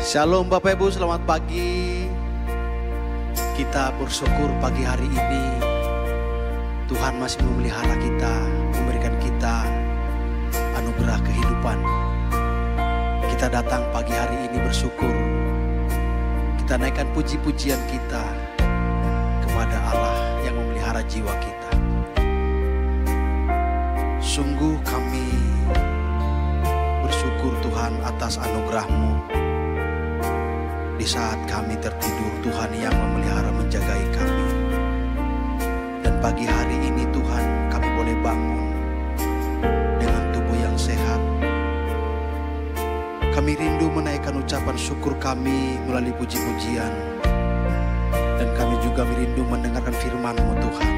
Shalom Bapak Ibu, selamat pagi. Kita bersyukur pagi hari ini Tuhan masih memelihara kita, memberikan kita anugerah kehidupan. Kita datang pagi hari ini bersyukur. Kita naikkan puji-pujian kita kepada Allah yang memelihara jiwa kita. Sungguh kami bersyukur Tuhan atas anugerah-Mu. Di saat kami tertidur, Tuhan yang memelihara menjagai kami. Dan pagi hari ini Tuhan, kami boleh bangun dengan tubuh yang sehat. Kami rindu menaikkan ucapan syukur kami melalui puji-pujian. Dan kami juga rindu mendengarkan firman-Mu Tuhan.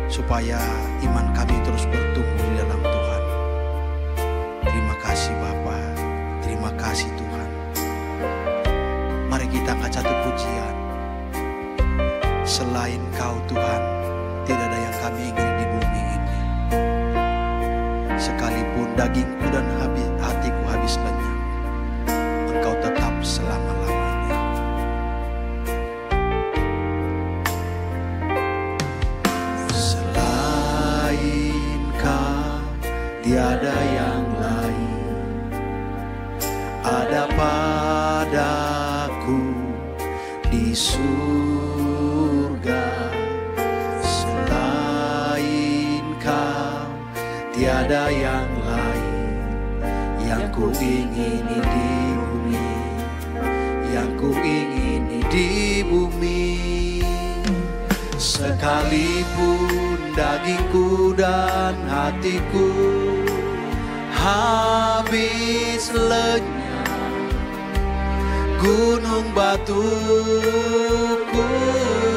Supaya iman kami terus bertumbuh di dalam Tuhan. Terima kasih Bapa, terima kasih Tuhan. Mari kita angkat satu pujian. Selain Kau Tuhan, tidak ada yang kami ingin di bumi ini. Sekalipun dagingku dan hatiku habis lenyap, Engkau tetap selama-lamanya. Selain Kau, tiada yang lain. Ada padaku di surga. Selain Kau, tiada yang lain. Yang ku ingini di bumi, yang ku ingini di bumi. Sekalipun dagingku dan hatiku habis lenyap, gunung batuku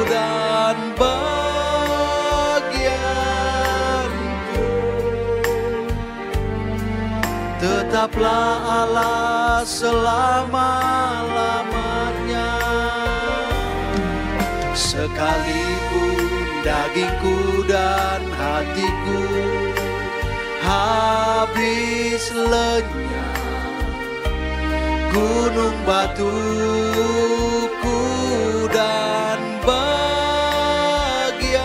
dan bagianku, tetaplah Allah selama-lamanya. Sekalipun dagingku dan hatiku habis lenyap, gunung batuku dan bagianku,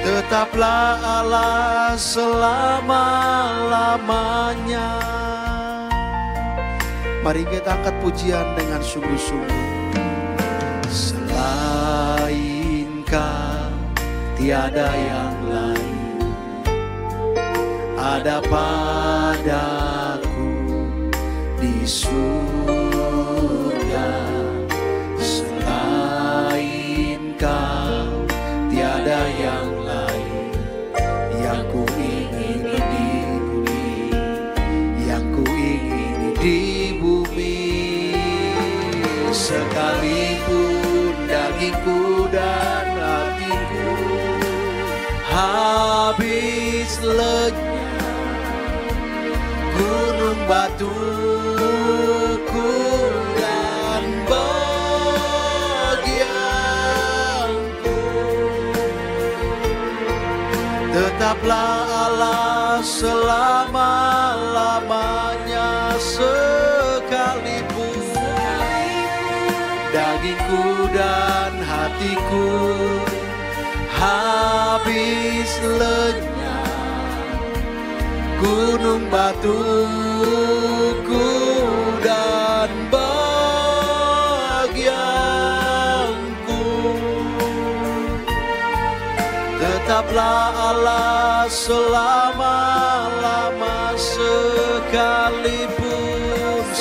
tetaplah Allah selama-lamanya. Mari kita angkat pujian dengan sungguh-sungguh. Selain Kau, tiada yang lain. Ada padaku di surga. Selain Kau, tiada yang lain. Yang ku ingini di bumi, yang ku ingini di bumi. Sekalipun dagingku dan hatiku habis lenyap, gunung batuku dan bagianku, tetaplah Allah selama-lamanya. Sekalipun dagingku dan hatiku habis lenyap, gunung batuku dan bagianku, tetaplah Allah selama-lama.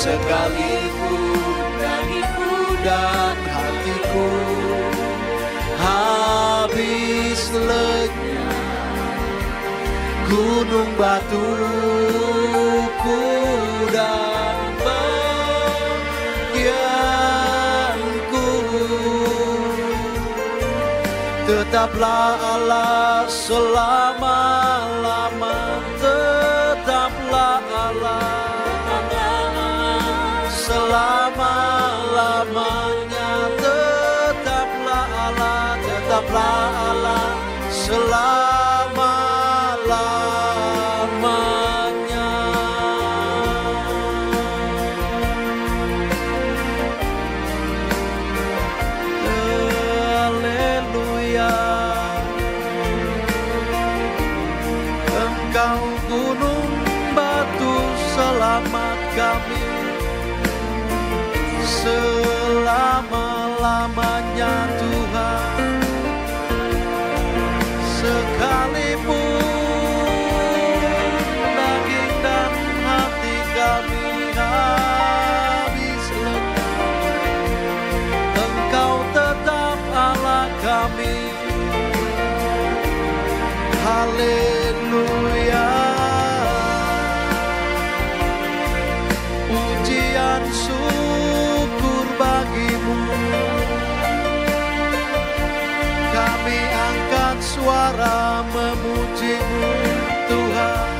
Sekalipun dagingku dan hatiku habis lenyap, gunung batuku dan bagianku, tetaplah Allah selama-lama. Tetaplah Allah selama-lamanya. Tetaplah Allah, tetaplah Allah selama-lamanya. kami selama-lamanya Tuhan. Sekalipun daging dan hati kami habis lelah, Engkau tetap Allah kami. Haleluya. Pujian syukur bagimu. Kami angkat suara memujimu Tuhan.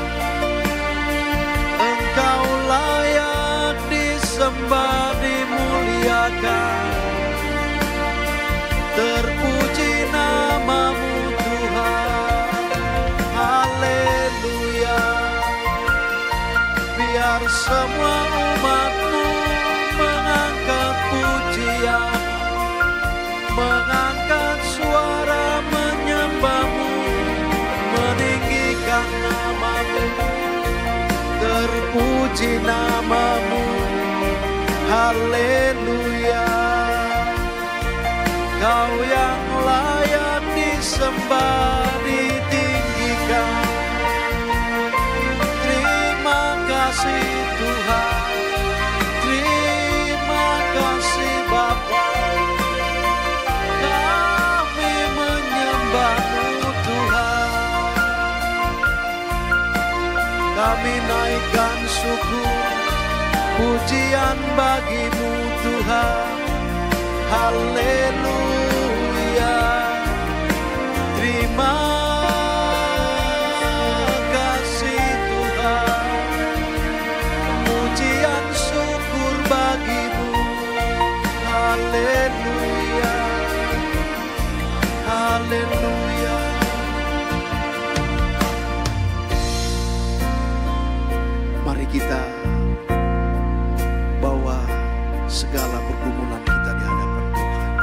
Engkau layak disembah, dimuliakan. Terpuji namamu Tuhan. Haleluya. Biar semua umatmu mengangkat pujian, mengangkat suara menyembahmu, meninggikan namamu. Terpuji namamu. Haleluya. Kau yang layak disembah, ditinggikan. Terima kasih Tuhan. Terima kasih Bapa. Kami menyembahmu Tuhan. Kami naikkan syukur, pujian bagimu Tuhan. Haleluya. Terima kasih Tuhan. Pujian syukur bagimu. Haleluya. Haleluya. Mari kita bawa segala pergumulan kita di hadapan Tuhan.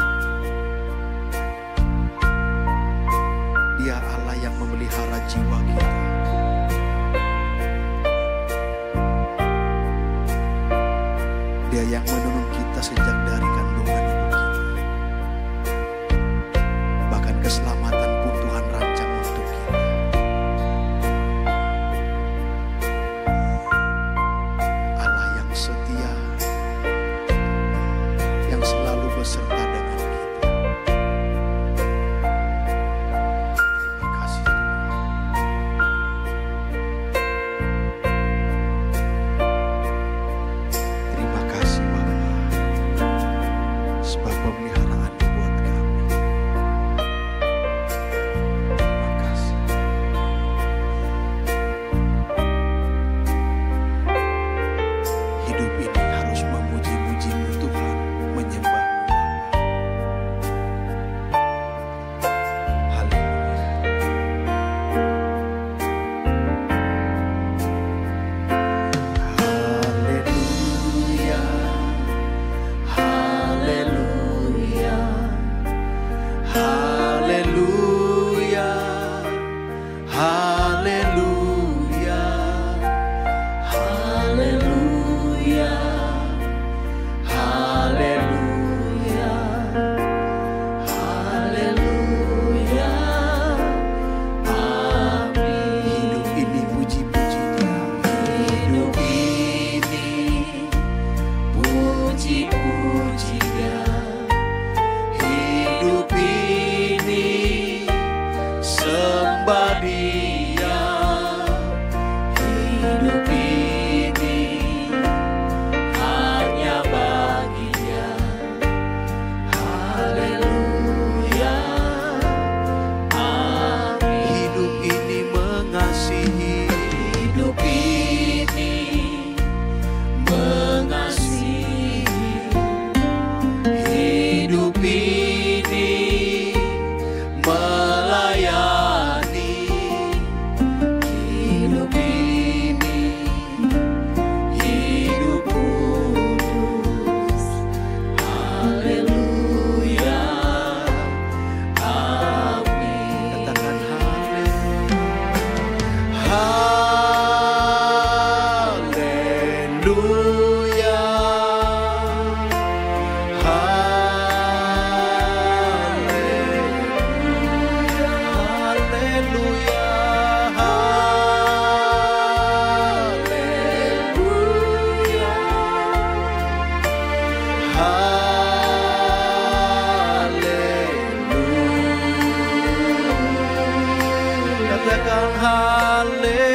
katakan haleluya,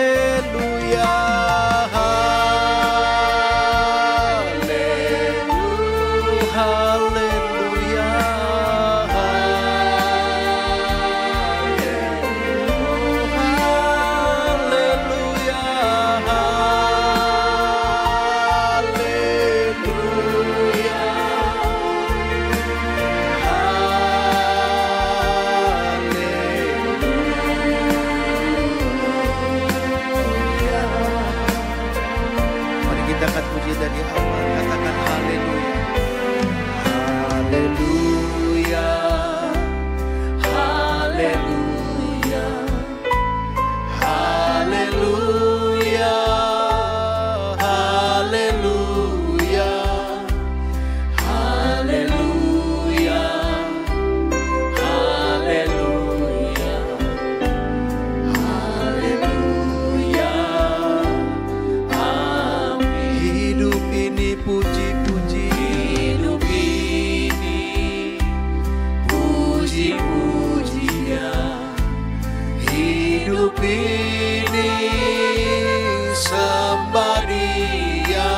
haleluya, haleluya, haleluya, mari kita akan puji dari awal, katakan haleluya, haleluya, haleluya, haleluya, haleluya, haleluya, haleluya, haleluya, amin. Hidup ini puji-puji, hidup ini puji-pujian, hidup ini sembah Dia,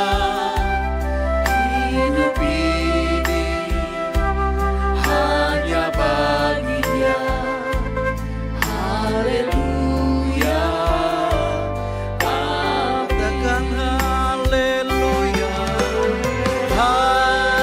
hidup ini hanya bagi Dia. Haleluya, katakan haleluya, haleluya,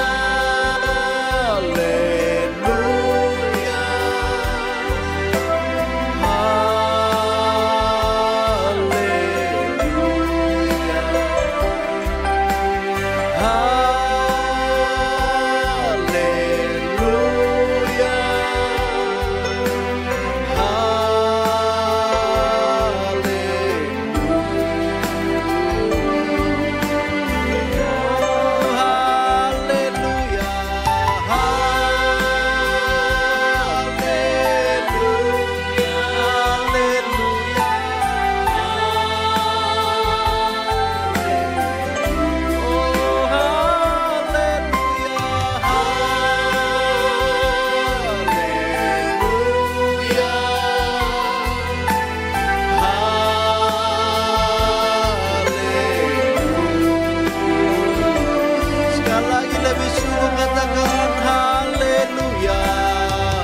sekali lagi lebih sungguh katakan haleluya,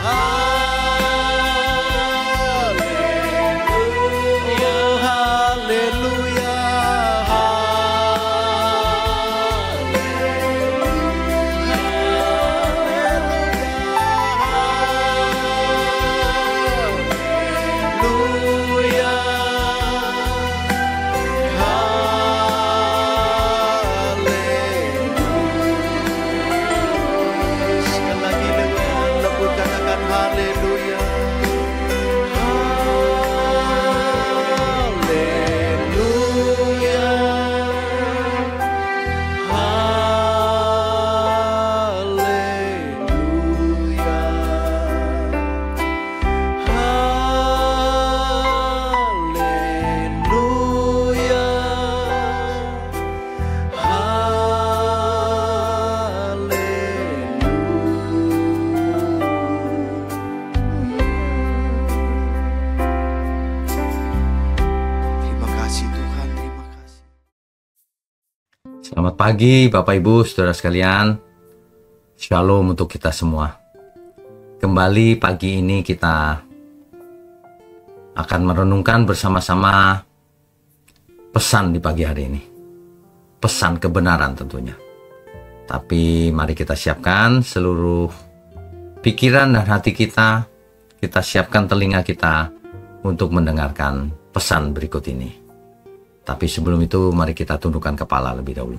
haleluya, haleluya, haleluya, sekali lagi dengan lembut katakan haleluya, haleluya, haleluya, haleluya, terima kasih Tuhan, terima kasih. Selamat pagi Bapak Ibu Saudara sekalian. Shalom untuk kita semua. Kembali pagi ini kita akan merenungkan bersama-sama pesan di pagi hari ini. Pesan kebenaran tentunya. Tapi mari kita siapkan seluruh pikiran dan hati kita. Kita siapkan telinga kita untuk mendengarkan pesan berikut ini. Tapi sebelum itu mari kita tundukkan kepala lebih dahulu.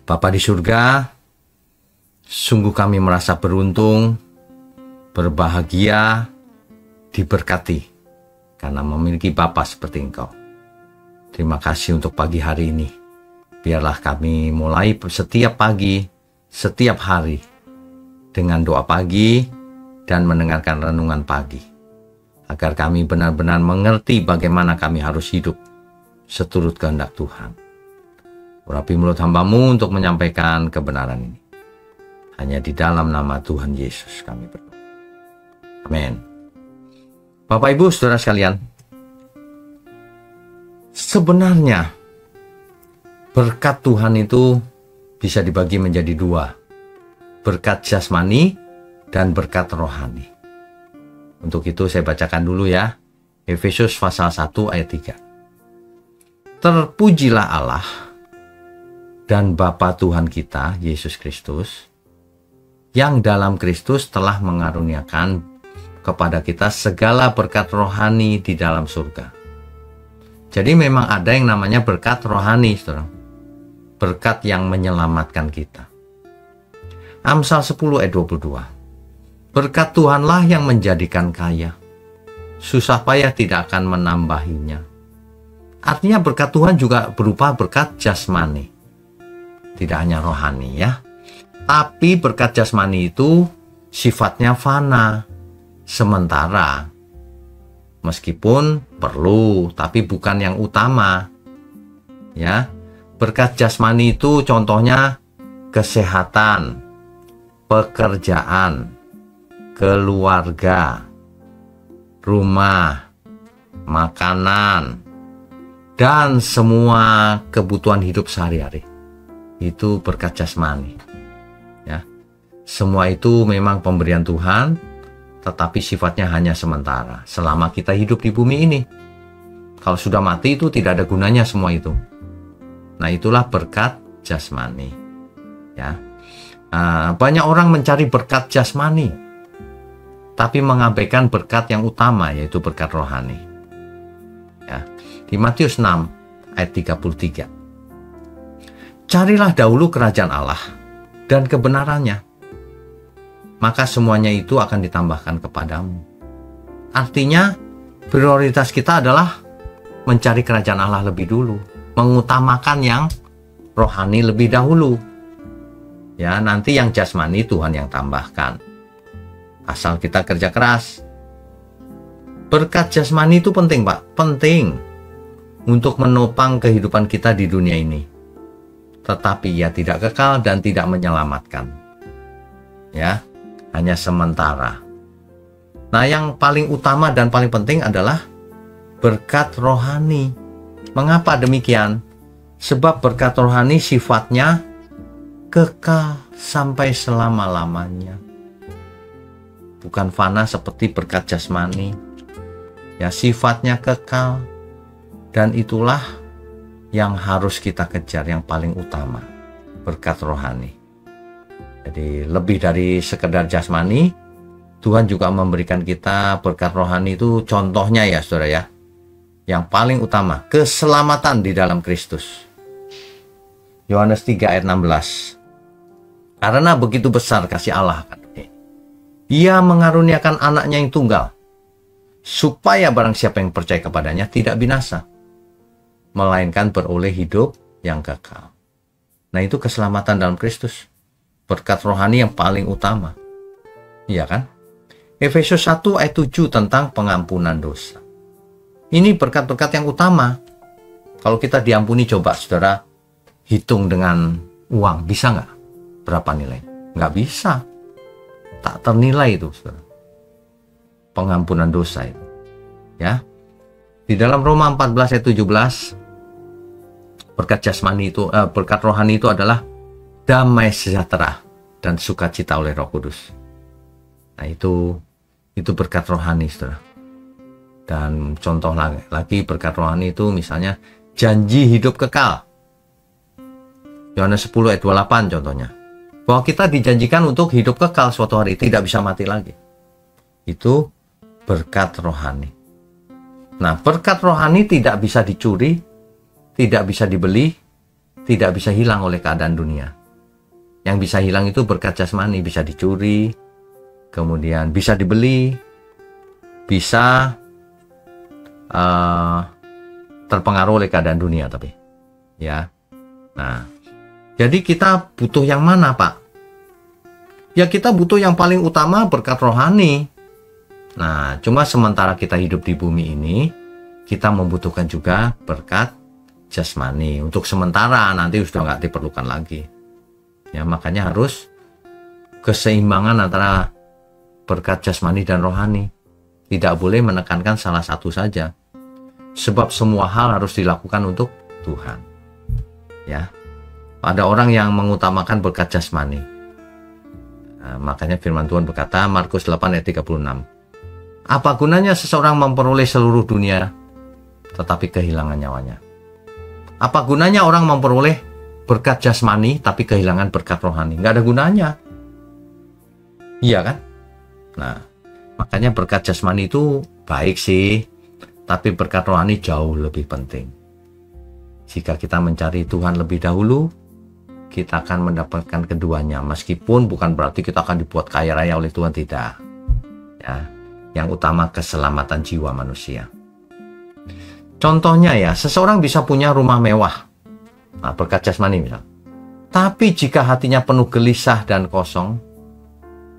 Bapa di surga, sungguh kami merasa beruntung, berbahagia, diberkati karena memiliki Bapa seperti Engkau. Terima kasih untuk pagi hari ini. Biarlah kami mulai setiap pagi, setiap hari dengan doa pagi dan mendengarkan renungan pagi. Agar kami benar-benar mengerti bagaimana kami harus hidup seturut kehendak Tuhan. Urapi mulut hamba-Mu untuk menyampaikan kebenaran ini. Hanya di dalam nama Tuhan Yesus kami berdoa. Amin. Bapak Ibu Saudara sekalian, sebenarnya berkat Tuhan itu bisa dibagi menjadi dua. Berkat jasmani dan berkat rohani. Untuk itu saya bacakan dulu ya. Efesus pasal 1 ayat 3. Terpujilah Allah dan Bapa Tuhan kita, Yesus Kristus, yang dalam Kristus telah mengaruniakan kepada kita segala berkat rohani di dalam surga. Jadi memang ada yang namanya berkat rohani, saudara. Berkat yang menyelamatkan kita. Amsal 10 ayat 22. Berkat Tuhanlah yang menjadikan kaya. Susah payah tidak akan menambahinya. Artinya berkat Tuhan juga berupa berkat jasmani. Tidak hanya rohani ya. Tapi berkat jasmani itu sifatnya fana, sementara. Meskipun perlu, tapi bukan yang utama. Ya. Berkat jasmani itu contohnya kesehatan, pekerjaan, keluarga, rumah, makanan, dan semua kebutuhan hidup sehari-hari. Itu berkat jasmani. Ya. Semua itu memang pemberian Tuhan, tetapi sifatnya hanya sementara selama kita hidup di bumi ini. Kalau sudah mati itu tidak ada gunanya semua itu. Nah, itulah berkat jasmani. Ya. Banyak orang mencari berkat jasmani, tapi mengabaikan berkat yang utama, yaitu berkat rohani. Ya. Di Matius 6 ayat 33. Carilah dahulu kerajaan Allah dan kebenarannya, maka semuanya itu akan ditambahkan kepadamu. Artinya prioritas kita adalah mencari kerajaan Allah lebih dulu, mengutamakan yang rohani lebih dahulu. Ya, nanti yang jasmani Tuhan yang tambahkan. Asal kita kerja keras. Berkat jasmani itu penting, Pak. Penting untuk menopang kehidupan kita di dunia ini. Tetapi ia tidak kekal dan tidak menyelamatkan. Ya, hanya sementara. Nah, yang paling utama dan paling penting adalah berkat rohani. Mengapa demikian? Sebab berkat rohani sifatnya kekal sampai selama-lamanya. Bukan fana seperti berkat jasmani. Ya, sifatnya kekal. Dan itulah yang harus kita kejar, yang paling utama. Berkat rohani. Jadi lebih dari sekedar jasmani, Tuhan juga memberikan kita berkat rohani itu, contohnya ya saudara ya. Yang paling utama, keselamatan di dalam Kristus. Yohanes 3 ayat 16. Karena begitu besar kasih Allah, Ia mengaruniakan anaknya yang tunggal, supaya barang siapa yang percaya kepadanya tidak binasa, melainkan beroleh hidup yang kekal. Nah, itu keselamatan dalam Kristus. Berkat rohani yang paling utama. Iya kan? Efesus 1 ayat 7 tentang pengampunan dosa. Ini berkat-berkat yang utama. Kalau kita diampuni, coba saudara hitung dengan uang. Bisa nggak? Berapa nilai? Nggak bisa. Tak ternilai itu, saudara. Pengampunan dosa itu. Ya. Di dalam Roma 14 ayat 17, berkat jasmani itu, berkat rohani itu adalah damai sejahtera dan sukacita oleh Roh Kudus. Nah, itu berkat rohani, saudara. Dan contoh lagi berkat rohani itu misalnya janji hidup kekal. Yohanes 10 ayat 28 contohnya. Bahwa kita dijanjikan untuk hidup kekal suatu hari, tidak bisa mati lagi. Itu berkat rohani. Nah, berkat rohani tidak bisa dicuri, tidak bisa dibeli, tidak bisa hilang oleh keadaan dunia. Yang bisa hilang itu berkat jasmani, bisa dicuri, kemudian bisa dibeli, bisa terpengaruh oleh keadaan dunia, tapi ya. Nah, jadi kita butuh yang mana, Pak? Ya, kita butuh yang paling utama, berkat rohani. Nah, cuma sementara kita hidup di bumi ini, kita membutuhkan juga berkat jasmani. Untuk sementara, nanti sudah nggak diperlukan lagi. Ya, makanya harus keseimbangan antara berkat jasmani dan rohani. tidak boleh menekankan salah satu saja. Sebab semua hal harus dilakukan untuk Tuhan. Ya. Ada orang yang mengutamakan berkat jasmani. Nah, makanya firman Tuhan berkata, Markus 8 ayat 36. Apa gunanya seseorang memperoleh seluruh dunia tetapi kehilangan nyawanya? Apa gunanya orang memperoleh berkat jasmani tapi kehilangan berkat rohani? Nggak ada gunanya. Iya kan? Nah, makanya berkat jasmani itu baik sih, tapi berkat rohani jauh lebih penting. Jika kita mencari Tuhan lebih dahulu, kita akan mendapatkan keduanya. Meskipun bukan berarti kita akan dibuat kaya raya oleh Tuhan, tidak. Ya, yang utama keselamatan jiwa manusia. Contohnya ya, seseorang bisa punya rumah mewah. Nah, berkat jasmani misal. Tapi jika hatinya penuh gelisah dan kosong,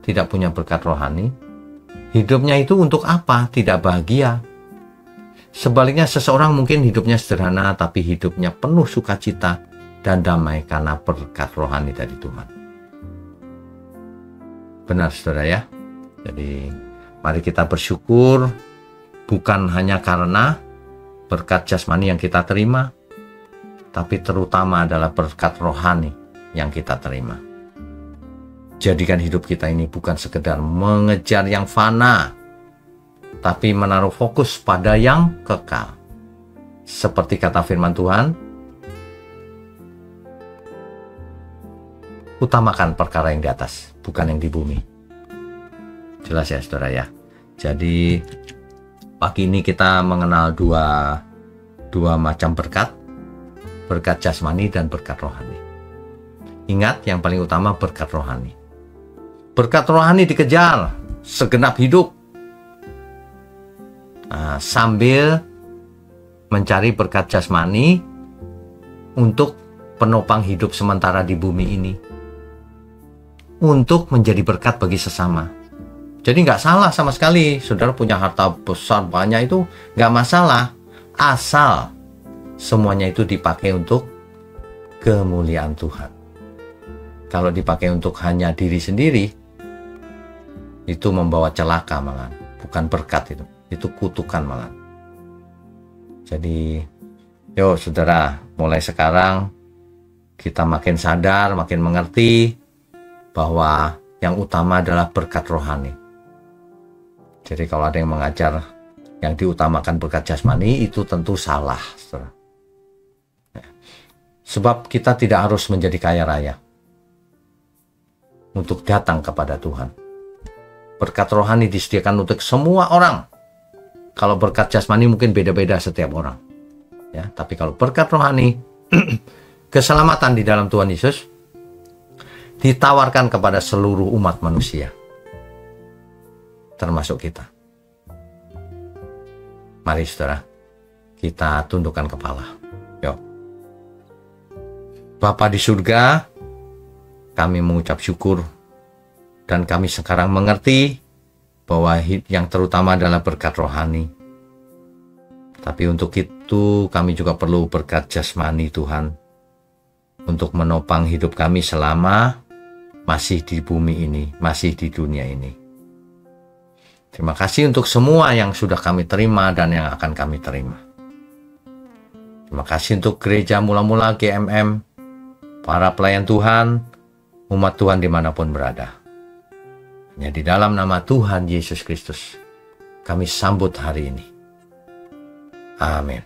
tidak punya berkat rohani, hidupnya itu untuk apa? Tidak bahagia. Sebaliknya seseorang mungkin hidupnya sederhana, tapi hidupnya penuh sukacita dan damai karena berkat rohani dari Tuhan. Benar saudara ya. Jadi mari kita bersyukur bukan hanya karena berkat jasmani yang kita terima, tapi terutama adalah berkat rohani yang kita terima. Jadikan hidup kita ini bukan sekedar mengejar yang fana, tapi menaruh fokus pada yang kekal. Seperti kata firman Tuhan, utamakan perkara yang di atas, bukan yang di bumi. Jelas ya saudara ya. Jadi pagi ini kita mengenal dua macam berkat. Berkat jasmani dan berkat rohani. Ingat, yang paling utama berkat rohani. Berkat rohani dikejar segenap hidup. Nah, sambil mencari berkat jasmani untuk penopang hidup sementara di bumi ini. Untuk menjadi berkat bagi sesama. Jadi nggak salah sama sekali, saudara punya harta besar banyak itu nggak masalah, asal semuanya itu dipakai untuk kemuliaan Tuhan. Kalau dipakai untuk hanya diri sendiri, itu membawa celaka malah, bukan berkat itu kutukan malah. Jadi, yuk saudara, mulai sekarang kita makin sadar, makin mengerti bahwa yang utama adalah berkat rohani. Jadi kalau ada yang mengajar yang diutamakan berkat jasmani, itu tentu salah. Saudara. Sebab kita tidak harus menjadi kaya raya untuk datang kepada Tuhan. Berkat rohani disediakan untuk semua orang. Kalau berkat jasmani mungkin beda-beda setiap orang. Ya, tapi kalau berkat rohani, keselamatan di dalam Tuhan Yesus ditawarkan kepada seluruh umat manusia. Termasuk kita. Mari saudara, kita tundukkan kepala. Yuk. Bapa di surga, kami mengucap syukur dan kami sekarang mengerti bahwa yang terutama adalah berkat rohani. Tapi untuk itu kami juga perlu berkat jasmani Tuhan untuk menopang hidup kami selama masih di bumi ini, masih di dunia ini. Terima kasih untuk semua yang sudah kami terima dan yang akan kami terima. Terima kasih untuk gereja mula-mula GMM, para pelayan Tuhan, umat Tuhan dimanapun berada. Hanya di dalam nama Tuhan Yesus Kristus, kami sambut hari ini. Amin.